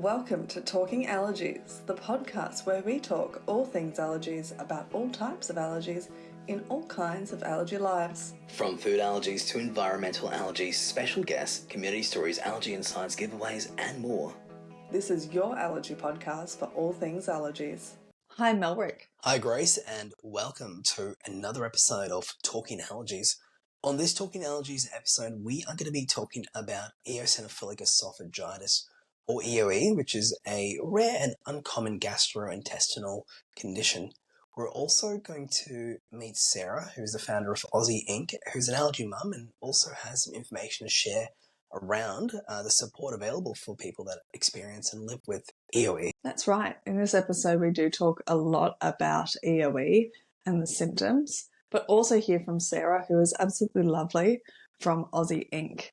Welcome to Talking Allergies, the podcast where we talk all things allergies about all types of allergies in all kinds of allergy lives. From food allergies to environmental allergies, special guests, community stories, allergy and science giveaways, and more. This is your allergy podcast for all things allergies. Hi, Melrick. Hi, Grace, and welcome to another episode of Talking Allergies. On this Talking Allergies episode, we are going to be talking about eosinophilic esophagitis, or EoE, which is a rare and uncommon gastrointestinal condition. We're also going to meet Sarah, who's the founder of ausEE Inc., who's an allergy mum and also has some information to share around the support available for people that experience and live with EoE. That's right. In this episode, we do talk a lot about EoE and the symptoms, but also hear from Sarah, who is absolutely lovely, from ausEE Inc.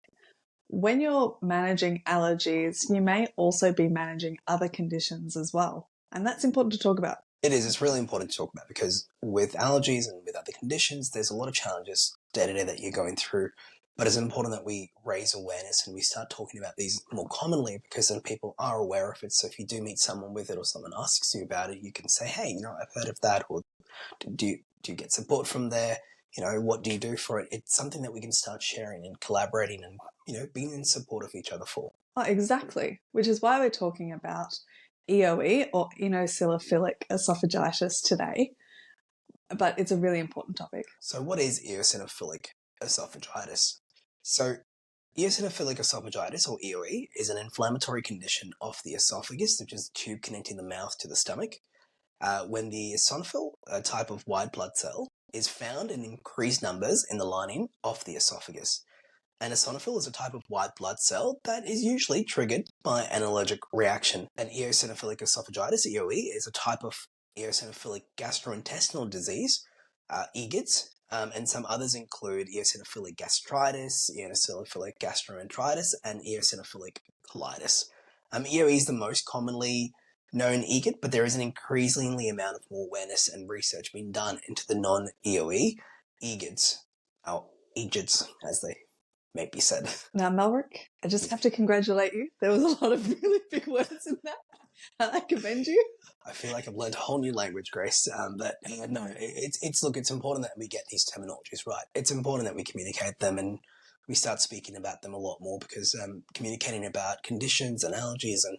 When you're managing allergies, you may also be managing other conditions as well. And that's important to talk about. It is. It's really important to talk about because with allergies and with other conditions, there's a lot of challenges day to day that you're going through. But it's important that we raise awareness and we start talking about these more commonly because then people are aware of it. So if you do meet someone with it or someone asks you about it, you can say, hey, I've heard of that. Or do you get support from there? What do you do for it? It's something that we can start sharing and collaborating and, being in support of each other for. Oh, exactly. Which is why we're talking about EoE or eosinophilic esophagitis today. But it's a really important topic. So what is eosinophilic esophagitis? So eosinophilic esophagitis, or EoE, is an inflammatory condition of the esophagus, which is the tube connecting the mouth to the stomach. When the eosinophil, a type of white blood cell, is found in increased numbers in the lining of the esophagus. An eosinophil is a type of white blood cell that is usually triggered by an allergic reaction. An eosinophilic esophagitis, EoE, is a type of eosinophilic gastrointestinal disease, EGIDs, and some others include eosinophilic gastritis, eosinophilic gastroenteritis, and eosinophilic colitis. EoE is the most commonly known EGID, but there is an increasingly amount of more awareness and research being done into the non-EoE EGIDs, or EGIDs, as they may be said. Now, Melrick, I just have to congratulate you. There was a lot of really big words in that. I commend you. I feel like I've learned a whole new language, Grace. It's important that we get these terminologies right. It's important that we communicate them and we start speaking about them a lot more because communicating about conditions and allergies and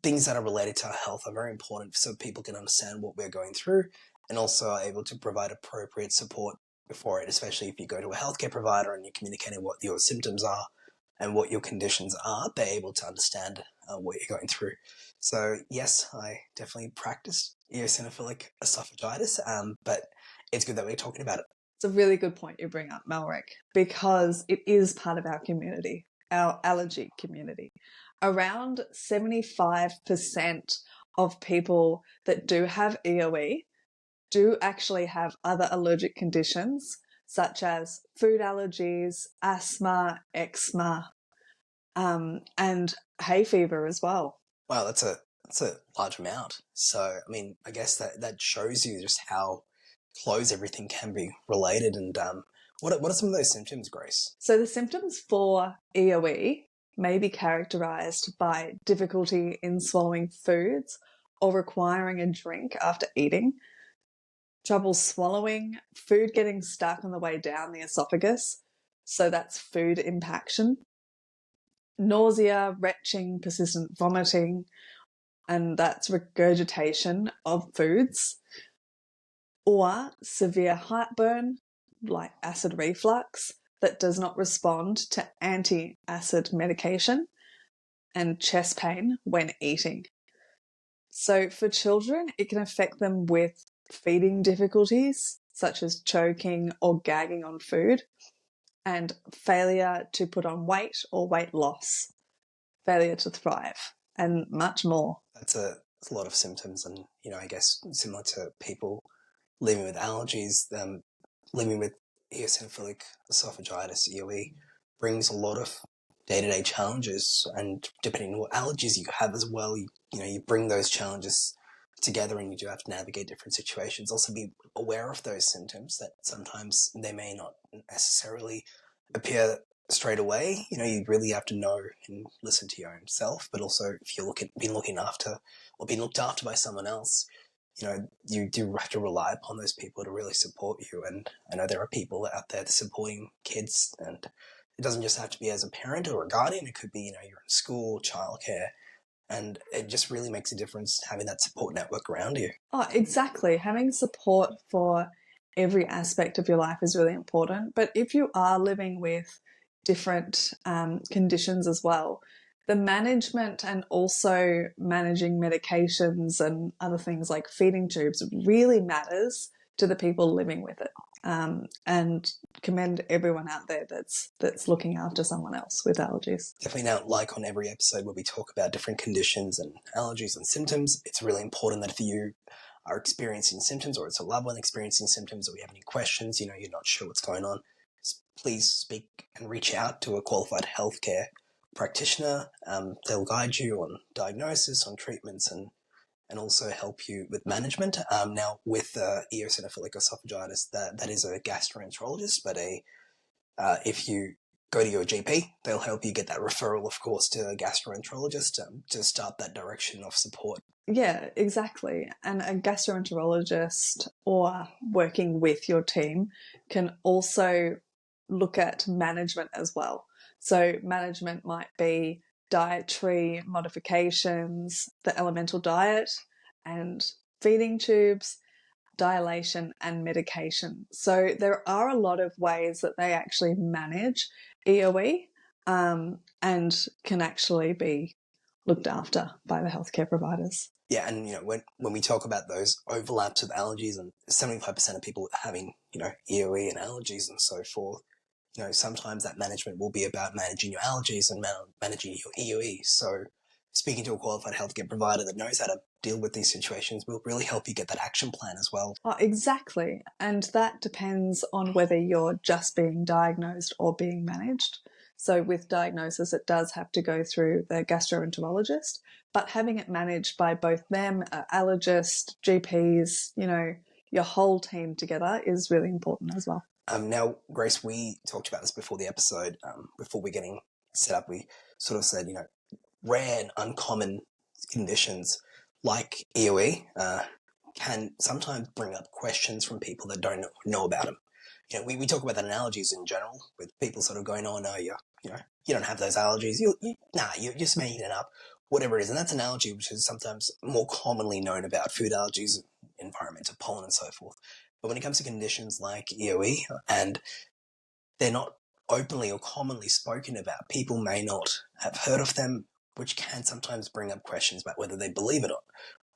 things that are related to our health are very important so people can understand what we're going through and also are able to provide appropriate support for it, especially if you go to a healthcare provider and you're communicating what your symptoms are and what your conditions are, they're able to understand what you're going through. So yes, I definitely practice eosinophilic esophagitis, but it's good that we're talking about it. It's a really good point you bring up, Melrick, because it is part of our community, our allergy community. Around 75% of people that do have EoE do actually have other allergic conditions such as food allergies, asthma, eczema, and hay fever as well. Wow, that's a large amount. So, I guess that shows you just how close everything can be related. And what are some of those symptoms, Grace? So the symptoms for EoE may be characterized by difficulty in swallowing foods or requiring a drink after eating, trouble swallowing, food getting stuck on the way down the esophagus, so that's food impaction, nausea, retching, persistent vomiting, and that's regurgitation of foods, or severe heartburn, like acid reflux, that does not respond to anti-acid medication, and chest pain when eating. So for children, it can affect them with feeding difficulties, such as choking or gagging on food, and failure to put on weight or weight loss, failure to thrive, and much more. That's a lot of symptoms, and I guess similar to people living with allergies, living with eosinophilic esophagitis, EoE, brings a lot of day-to-day challenges, and depending on what allergies you have as well, you bring those challenges together and you do have to navigate different situations. Also be aware of those symptoms that sometimes they may not necessarily appear straight away. You really have to know and listen to your own self, but also if you're being looking after or being looked after by someone else, you do have to rely upon those people to really support you. And I know there are people out there supporting kids, and it doesn't just have to be as a parent or a guardian. It could be, you're in school, childcare, and it just really makes a difference having that support network around you. Oh, exactly. Having support for every aspect of your life is really important. But if you are living with different conditions as well, the management and also managing medications and other things like feeding tubes really matters to the people living with it. And commend everyone out there that's looking after someone else with allergies. Definitely now, like on every episode where we talk about different conditions and allergies and symptoms, it's really important that if you are experiencing symptoms or it's a loved one experiencing symptoms, or you have any questions, you're not sure what's going on, please speak and reach out to a qualified healthcare practitioner. They'll guide you on diagnosis, on treatments, and also help you with management. Now, with eosinophilic esophagitis, that is a gastroenterologist, but if you go to your GP, they'll help you get that referral, of course, to a gastroenterologist to start that direction of support. Yeah, exactly. And a gastroenterologist or working with your team can also look at management as well. So management might be dietary modifications, the elemental diet, and feeding tubes, dilation, and medication. So there are a lot of ways that they actually manage EoE and can actually be looked after by the healthcare providers. Yeah, and when we talk about those overlaps of allergies, and 75% of people having EoE and allergies and so forth, sometimes that management will be about managing your allergies and managing your EoE. So speaking to a qualified healthcare provider that knows how to deal with these situations will really help you get that action plan as well. Oh, exactly. And that depends on whether you're just being diagnosed or being managed. So with diagnosis, it does have to go through the gastroenterologist, but having it managed by both them, allergist, GPs, your whole team together is really important as well. Now, Grace, we talked about this before the episode. Before we're getting set up, we sort of said, rare and uncommon conditions like EoE can sometimes bring up questions from people that don't know about them. We talk about that in allergies in general, with people sort of going, "Oh no, you don't have those allergies. You're just making it up, whatever it is." And that's an allergy which is sometimes more commonly known about: food allergies, environmental pollen, and so forth. But when it comes to conditions like EoE, and they're not openly or commonly spoken about, people may not have heard of them, which can sometimes bring up questions about whether they believe it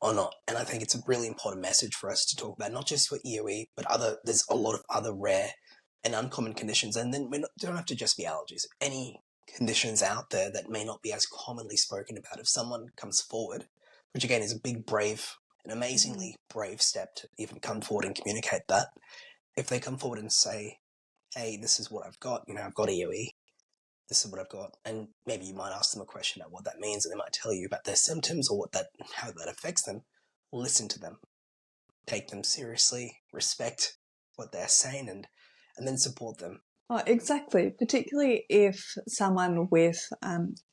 or not. And I think it's a really important message for us to talk about, not just for EoE, but there's a lot of other rare and uncommon conditions. And then we don't have to just be allergies. Any conditions out there that may not be as commonly spoken about, if someone comes forward, which again is an amazingly brave step to even come forward and communicate that. If they come forward and say, "Hey, this is what I've got, I've got EoE, this is what I've got," and maybe you might ask them a question about what that means, and they might tell you about their symptoms or how that affects them. Listen to them, take them seriously, respect what they're saying, and then support them. Oh, exactly. Particularly if someone with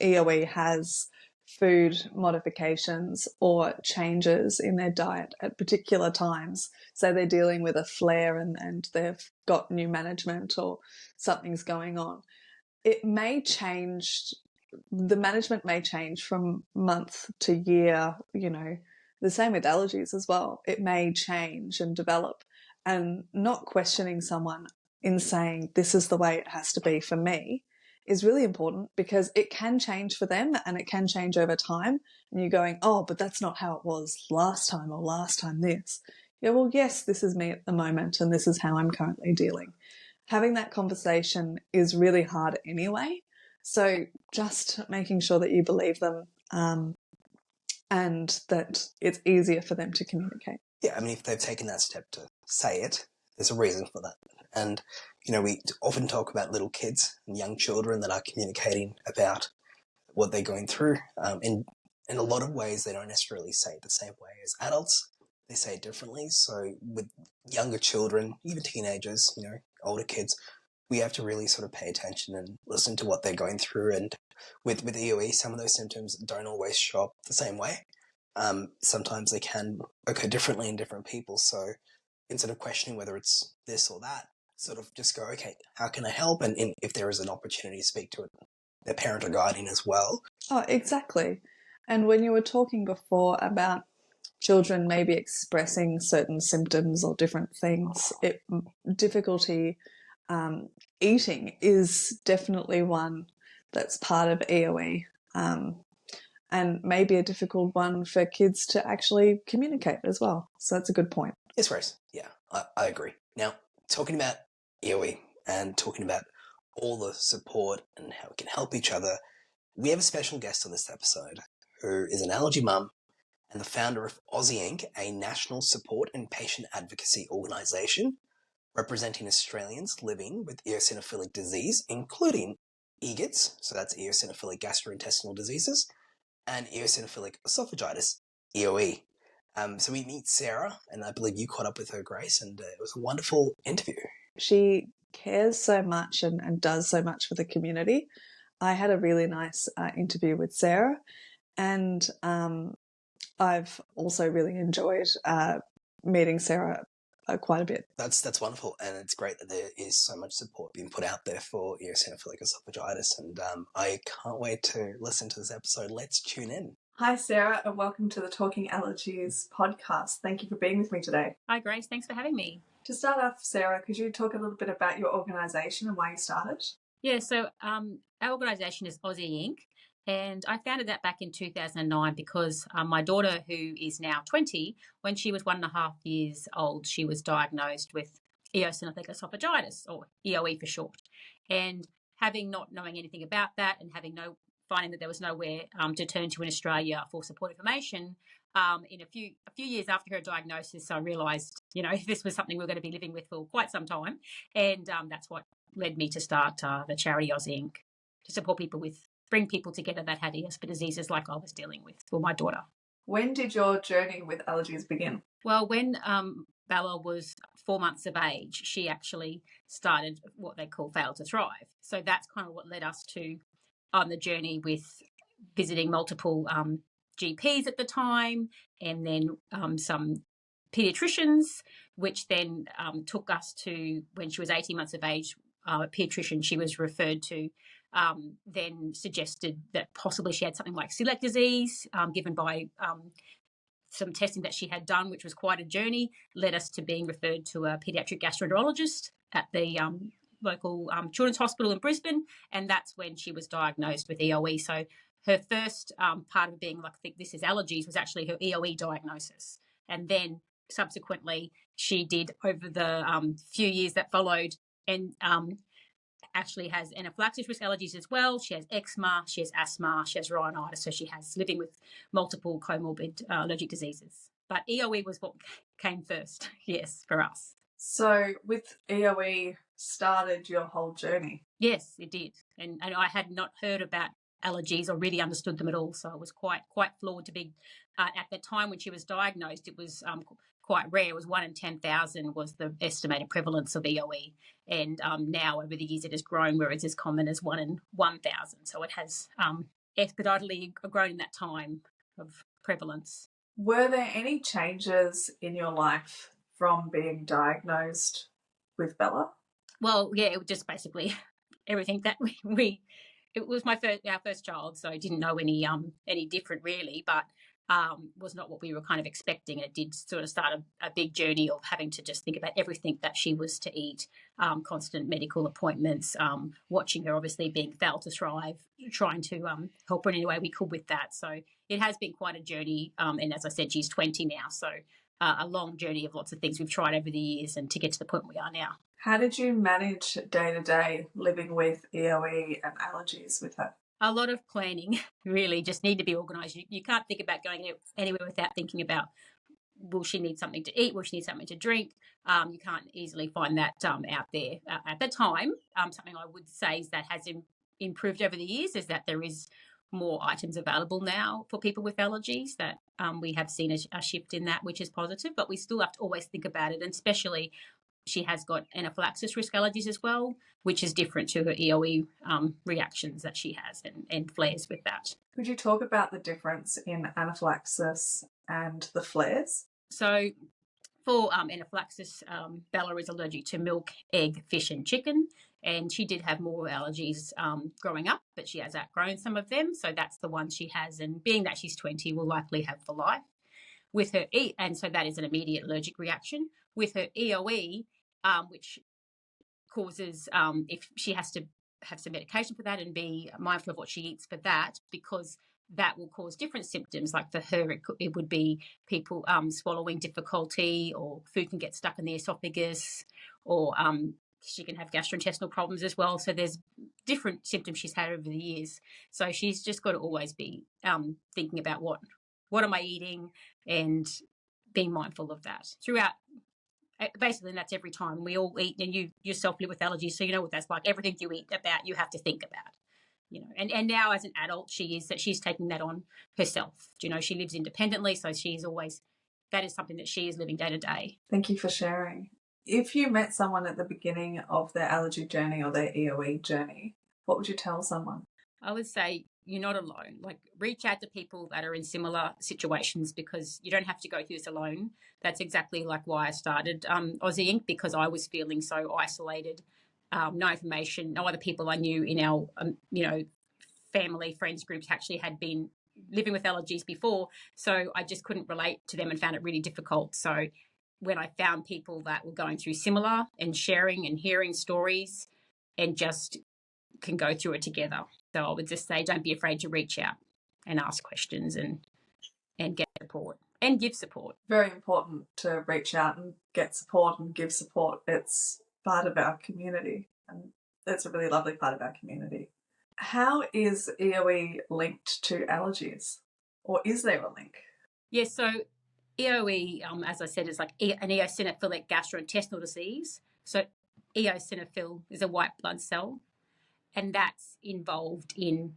EoE has food modifications or changes in their diet at particular times. So they're dealing with a flare and they've got new management or something's going on. It may change, the management may change from month to year, the same with allergies as well. It may change and develop, and not questioning someone in saying this is the way it has to be for me is really important, because it can change for them and it can change over time. And you're going, "Oh, but that's not how it was last time, or last time this." Yeah, well, yes, this is me at the moment and this is how I'm currently dealing. Having that conversation is really hard anyway. So just making sure that you believe them and that it's easier for them to communicate. Yeah, I mean, if they've taken that step to say it, there's a reason for that. And, we often talk about little kids and young children that are communicating about what they're going through. In a lot of ways, they don't necessarily say it the same way as adults. They say it differently. So with younger children, even teenagers, older kids, we have to really sort of pay attention and listen to what they're going through. And with EoE, some of those symptoms don't always show up the same way. Sometimes they can occur differently in different people. So instead of questioning whether it's this or that, sort of just go, okay, how can I help? And if there is an opportunity to speak to their parent or guardian as well. Oh, exactly. And when you were talking before about children maybe expressing certain symptoms or different things, difficulty eating is definitely one that's part of EoE, and maybe a difficult one for kids to actually communicate as well. So that's a good point. Yes, Grace. Yeah, I agree. Now, talking about EoE and talking about all the support and how we can help each other, we have a special guest on this episode who is an allergy mum and the founder of ausEE Inc., a national support and patient advocacy organisation representing Australians living with eosinophilic disease, including EGIDs, so that's eosinophilic gastrointestinal diseases, and eosinophilic esophagitis, EoE. So we meet Sarah, and I believe you caught up with her, Grace, and it was a wonderful interview. She cares so much and does so much for the community. I had a really nice interview with Sarah, and I've also really enjoyed meeting Sarah quite a bit. That's wonderful, and it's great that there is so much support being put out there for eosinophilic esophagitis, and I can't wait to listen to this episode. Let's tune in. Hi, Sarah, and welcome to the Talking Allergies podcast. Thank you for being with me today. Hi, Grace. Thanks for having me. To start off, Sarah, could you talk a little bit about your organisation and why you started? Yeah, so our organisation is ausEE Inc., and I founded that back in 2009 because my daughter, who is now 20, when she was 1.5 years old, she was diagnosed with eosinophilic esophagitis, or EoE for short. And having not knowing anything about that and finding that there was nowhere to turn to in Australia for support information, in a few years after her diagnosis, I realised, this was something we were going to be living with for quite some time, and that's what led me to start the charity ausEE Inc. to bring people together that had EOS for diseases like I was dealing with for my daughter. When did your journey with allergies begin? Well, when Bella was 4 months of age, she actually started what they call fail to thrive. So that's kind of what led us to on the journey with visiting multiple GPs at the time, and then some paediatricians, which then took us to, when she was 18 months of age, a paediatrician she was referred to then suggested that possibly she had something like celiac disease, given by some testing that she had done, which was quite a journey, led us to being referred to a paediatric gastroenterologist at the local children's hospital in Brisbane, and that's when she was diagnosed with EoE. So her first part of being like, I think this is allergies, was actually her EoE diagnosis. And then subsequently she did, over the few years that followed, and actually has anaphylaxis risk allergies as well. She has eczema, she has asthma, she has rhinitis, so she has living with multiple comorbid allergic diseases. But EoE was what came first, yes, for us. So with EoE started your whole journey? Yes, it did. And I had not heard about allergies or really understood them at all, so it was quite flawed to be, at the time when she was diagnosed, it was quite rare. It was 1 in 10,000 was the estimated prevalence of EoE. And now over the years it has grown where it's as common as 1 in 1,000. So it has expeditedly grown in that time of prevalence. Were there any changes in your life from being diagnosed with Bella? Well, yeah, it was just basically everything that it was our first child, so I didn't know any different really, but was not what we were kind of expecting. It did sort of start a big journey of having to just think about everything that she was to eat, constant medical appointments, watching her obviously being fail to thrive, trying to help her in any way we could with that. So it has been quite a journey, and as I said, she's 20 now, so a long journey of lots of things we've tried over the years and to get to the point we are now. How did you manage day-to-day living with EoE and allergies with her? A lot of planning, really, just need to be organised. You can't think about going anywhere without thinking about, will she need something to eat? Will she need something to drink? You can't easily find that out there. At the time, something I would say is that has improved over the years is that there is more items available now for people with allergies, that we have seen a shift in that, which is positive, but we still have to always think about it, and especially she has got anaphylaxis risk allergies as well, which is different to her EoE reactions that she has and flares with that. Could you talk about the difference in anaphylaxis and the flares? So for anaphylaxis, Bella is allergic to milk, egg, fish and chicken, and she did have more allergies growing up, but she has outgrown some of them, so that's the one she has, and being that she's 20, will likely have for life. With her and so that is an immediate allergic reaction. With her EoE, which causes, if she has to have some medication for that and be mindful of what she eats for that, because that will cause different symptoms. Like for her, it would be people swallowing difficulty, or food can get stuck in the esophagus, or she can have gastrointestinal problems as well. So there's different symptoms she's had over the years. So she's just got to always be thinking about what am I eating, and being mindful of that throughout. Basically, and that's every time. We all eat, and you yourself live with allergies, so you know what that's like. Everything you eat about, you have to think about. And now as an adult, she's taking that on herself. She lives independently, so that is something that she is living day to day. Thank you for sharing. If you met someone at the beginning of their allergy journey or their EoE journey, what would you tell someone? I would say you're not alone. Like, reach out to people that are in similar situations, because you don't have to go through this alone. That's exactly like why I started ausEE Inc., because I was feeling so isolated. No information, no other people I knew in our, family, friends groups actually had been living with allergies before. So I just couldn't relate to them and found it really difficult. So when I found people that were going through similar and sharing and hearing stories and just can go through it together. So I would just say, don't be afraid to reach out and ask questions and get support and give support. Very important to reach out and get support and give support. It's part of our community, and it's a really lovely part of our community. How is EoE linked to allergies, or is there a link? Yes, so EoE, as I said, is like an eosinophilic gastrointestinal disease. So eosinophil is a white blood cell, and that's involved in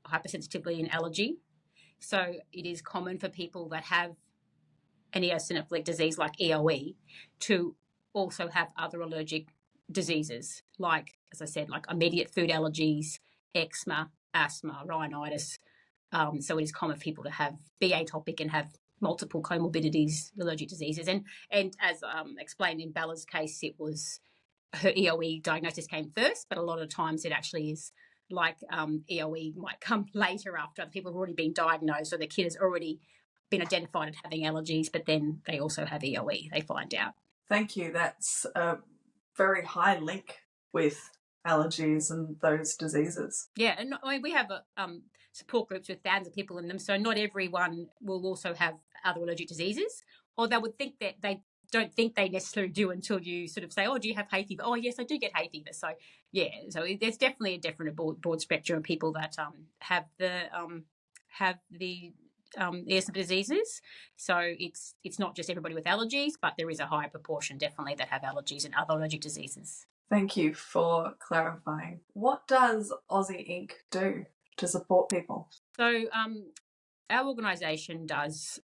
hypersensitivity and allergy. So it is common for people that have an eosinophilic disease like EoE to also have other allergic diseases, like, as I said, like immediate food allergies, eczema, asthma, rhinitis. So it is common for people to be atopic and have multiple comorbidities, allergic diseases. And as explained in Bella's case, it was her EoE diagnosis came first, but a lot of times it actually is like EoE might come later after other people have already been diagnosed, or the kid has already been identified as having allergies, but then they also have EoE, they find out. Thank you. That's a very high link with allergies and those diseases. Yeah, and we have support groups with thousands of people in them, so not everyone will also have other allergic diseases, or they would think that they don't think they necessarily do until you sort of say, oh, do you have hay fever? Oh, yes, I do get hay fever. So, yeah, so there's definitely a different broad spectrum of people that have the eosinophilic diseases. So it's not just everybody with allergies, but there is a higher proportion definitely that have allergies and other allergic diseases. Thank you for clarifying. What does ausEE Inc. do to support people? So our organisation does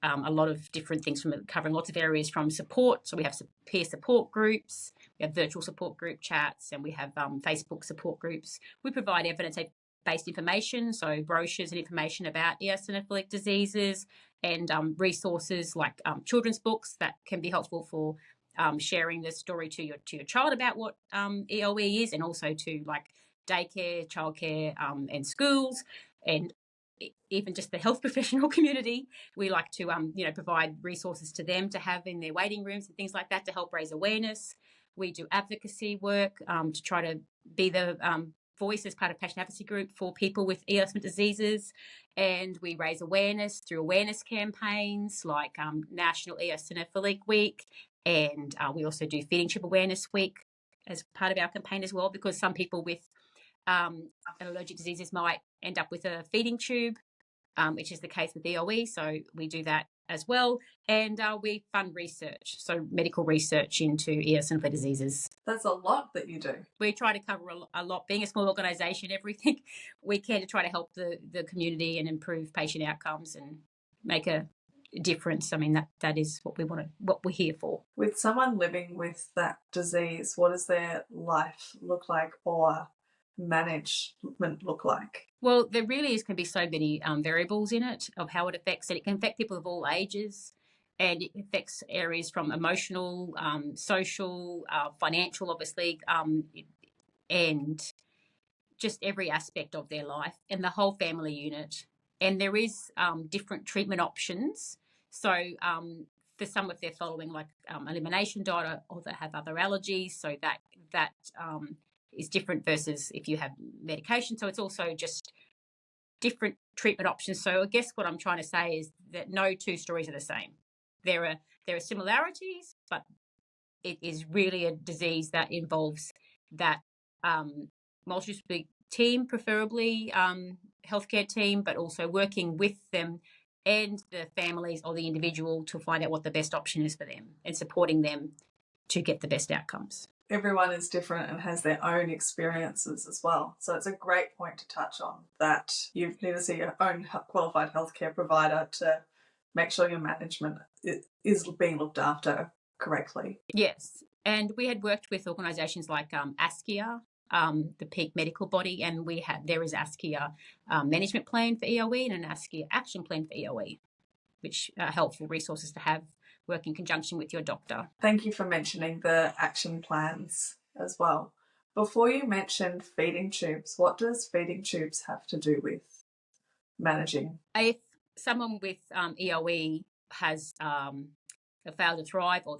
a lot of different things, from covering lots of areas from support. So we have peer support groups, we have virtual support group chats, and we have Facebook support groups. We provide evidence-based information, so brochures and information about eosinophilic diseases, and resources like children's books that can be helpful for sharing the story to your child about what EoE is, and also to like daycare, childcare, and schools, and even just the health professional community. We like to provide resources to them to have in their waiting rooms and things like that to help raise awareness. We do advocacy work to try to be the voice as part of patient advocacy group for people with eosinophilic diseases, and we raise awareness through awareness campaigns like National Eosinophilic Week, and we also do Feeding Tube Awareness Week as part of our campaign as well, because some people with allergic diseases might end up with a feeding tube, which is the case with EoE, so we do that as well. And we fund research, so medical research into eosinophilic diseases. That's a lot that you do. We try to cover a lot. Being a small organisation, everything we can to try to help the community and improve patient outcomes and make a difference. I mean, that is what what we're here for. With someone living with that disease, what does their life look like or management look like? Well, there really can be so many variables in it of how it affects it. It can affect people of all ages, and it affects areas from emotional, social, financial, obviously, and just every aspect of their life and the whole family unit. And there is different treatment options. So for some, if they're following like elimination diet or they have other allergies, so that is different versus if you have medication. So it's also just different treatment options. So I guess what I'm trying to say is that no two stories are the same. There are similarities, but it is really a disease that involves that multidisciplinary team, preferably healthcare team, but also working with them and the families or the individual to find out what the best option is for them and supporting them to get the best outcomes. Everyone is different and has their own experiences as well. So it's a great point to touch on that you need to see your own qualified healthcare provider to make sure your management is being looked after correctly. Yes. And we had worked with organisations like ASCIA, the peak medical body, and there is ASCIA management plan for EoE and an ASCIA action plan for EoE, which are helpful resources to have, work in conjunction with your doctor. Thank you for mentioning the action plans as well. Before you mentioned feeding tubes, what does feeding tubes have to do with managing? If someone with EoE has a failure to thrive or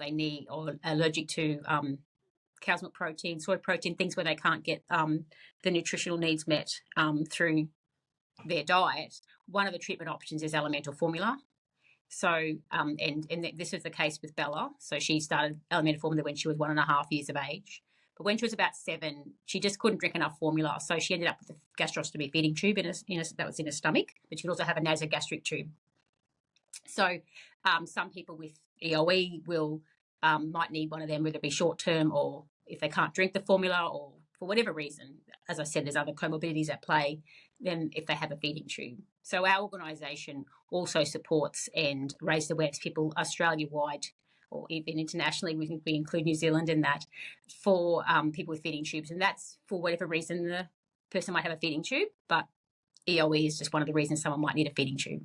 allergic to cow's milk protein, soy protein, things where they can't get the nutritional needs met through their diet, one of the treatment options is elemental formula. So, and this is the case with Bella. So she started elemental formula when she was 1.5 years of age. But when she was about 7, she just couldn't drink enough formula. So she ended up with a gastrostomy feeding tube that was in her stomach, but she could also have a nasogastric tube. So some people with EoE might need one of them, whether it be short term or if they can't drink the formula or for whatever reason. As I said, there's other comorbidities at play than if they have a feeding tube. So our organisation also supports and raises awareness to people Australia-wide or even internationally. We include New Zealand in that for people with feeding tubes. And that's for whatever reason the person might have a feeding tube, but EoE is just one of the reasons someone might need a feeding tube.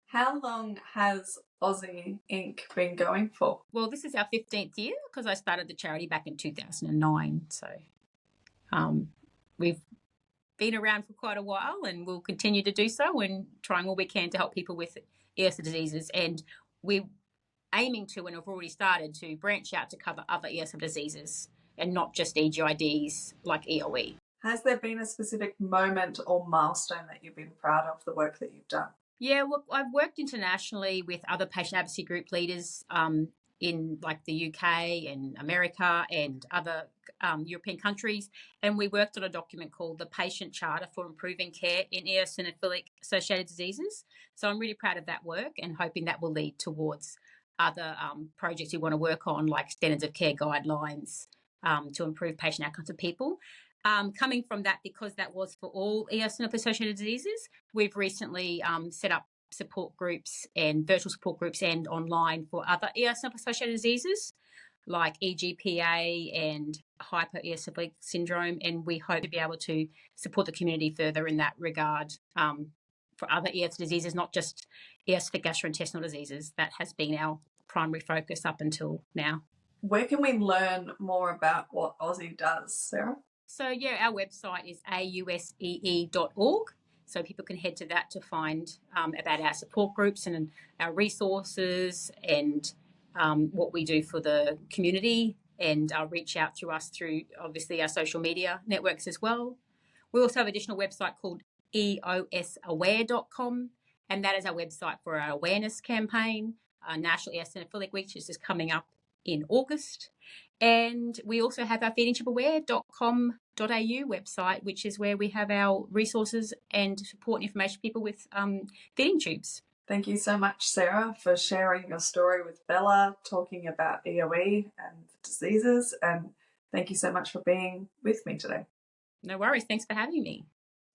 How long has ausEE Inc. been going for? Well, this is our 15th year because I started the charity back in 2009. So we've been around for quite a while and we'll continue to do so and trying all we can to help people with EOS diseases. And we're aiming to, and have already started, to branch out to cover other EOS diseases and not just EGIDs like EoE. Has there been a specific moment or milestone that you've been proud of the work that you've done? Yeah, well, I've worked internationally with other patient advocacy group leaders in like the UK and America and other European countries. And we worked on a document called the Patient Charter for Improving Care in Eosinophilic Associated Diseases. So I'm really proud of that work and hoping that will lead towards other projects we want to work on, like standards of care guidelines to improve patient outcomes for people. Coming from that, because that was for all eosinophilic associated diseases, we've recently set up support groups and virtual support groups and online for other eosinophilic associated diseases like EGPA and hypereosinophilic syndrome, and we hope to be able to support the community further in that regard for other EOS diseases, not just eosinophilic gastrointestinal diseases. That has been our primary focus up until now. Where can we learn more about what ausEE does, Sarah? So, yeah, our website is ausee.org. So people can head to that to find about our support groups and our resources and what we do for the community, and reach out through us through, obviously, our social media networks as well. We also have an additional website called eosaware.com, and that is our website for our awareness campaign, National Eosinophilic Week, which is coming up in August. And we also have our feedingtubeaware.com.au website, which is where we have our resources and support information for people with feeding tubes. Thank you so much, Sarah, for sharing your story with Bella, talking about EoE and diseases, and thank you so much for being with me today. No worries. Thanks for having me.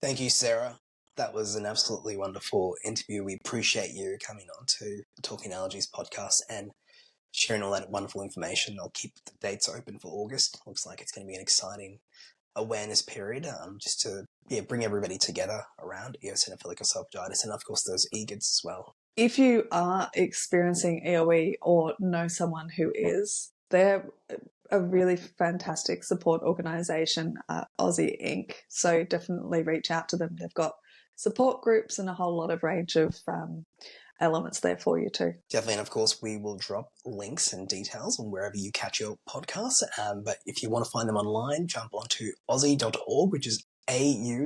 Thank you, Sarah. that was an absolutely wonderful interview. We appreciate you coming on to the Talking Allergies podcast and sharing all that wonderful information. I'll keep the dates open for August. Looks like it's going to be an exciting awareness period, just to bring everybody together around eosinophilic esophagitis, and of course those EGIDs as well. If you are experiencing EoE or know someone who is, they're a really fantastic support organisation, ausEE Inc. So definitely reach out to them. They've got support groups and a whole lot of range of elements there for you too. Definitely, and of course we will drop links and details on wherever you catch your podcasts. But if you want to find them online, jump onto aussie.org, which is AUSSEE.org.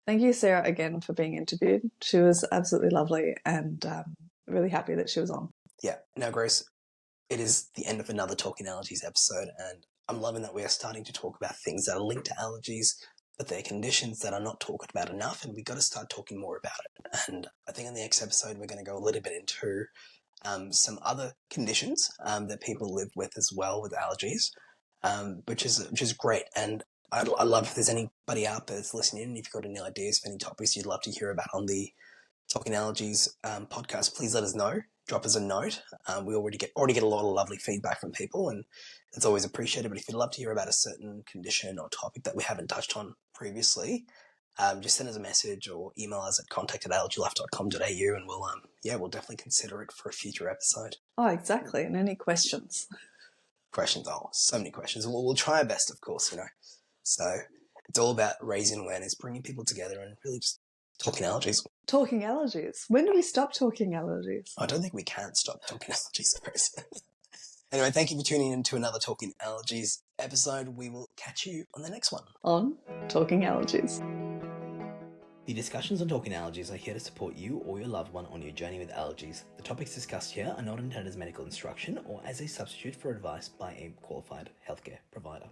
Thank you, Sarah, again for being interviewed. She was absolutely lovely and really happy that she was on. Yeah. Now, Grace, it is the end of another Talking Allergies episode, and I'm loving that we are starting to talk about things that are linked to allergies, but they're conditions that are not talked about enough, and we've got to start talking more about it. And I think in the next episode, we're going to go a little bit into some other conditions that people live with as well with allergies, which is great. And I'd love if there's anybody out there that's listening, and if you've got any ideas for any topics you'd love to hear about on the Talking Allergies podcast, please let us know. Drop us a note. We already get a lot of lovely feedback from people, and it's always appreciated. But if you'd love to hear about a certain condition or topic that we haven't touched on previously, just send us a message or email us at contact@allergylife.com.au, and we'll definitely consider it for a future episode. Oh, exactly. And any questions? So many questions. We'll try our best, of course, So it's all about raising awareness, bringing people together, and really just talking allergies. Talking allergies. When do we stop talking allergies? I don't think we can stop talking allergies, Chris. Anyway, thank you for tuning in to another Talking Allergies episode. We will catch you on the next one. On Talking Allergies. The discussions on Talking Allergies are here to support you or your loved one on your journey with allergies. The topics discussed here are not intended as medical instruction or as a substitute for advice by a qualified healthcare provider.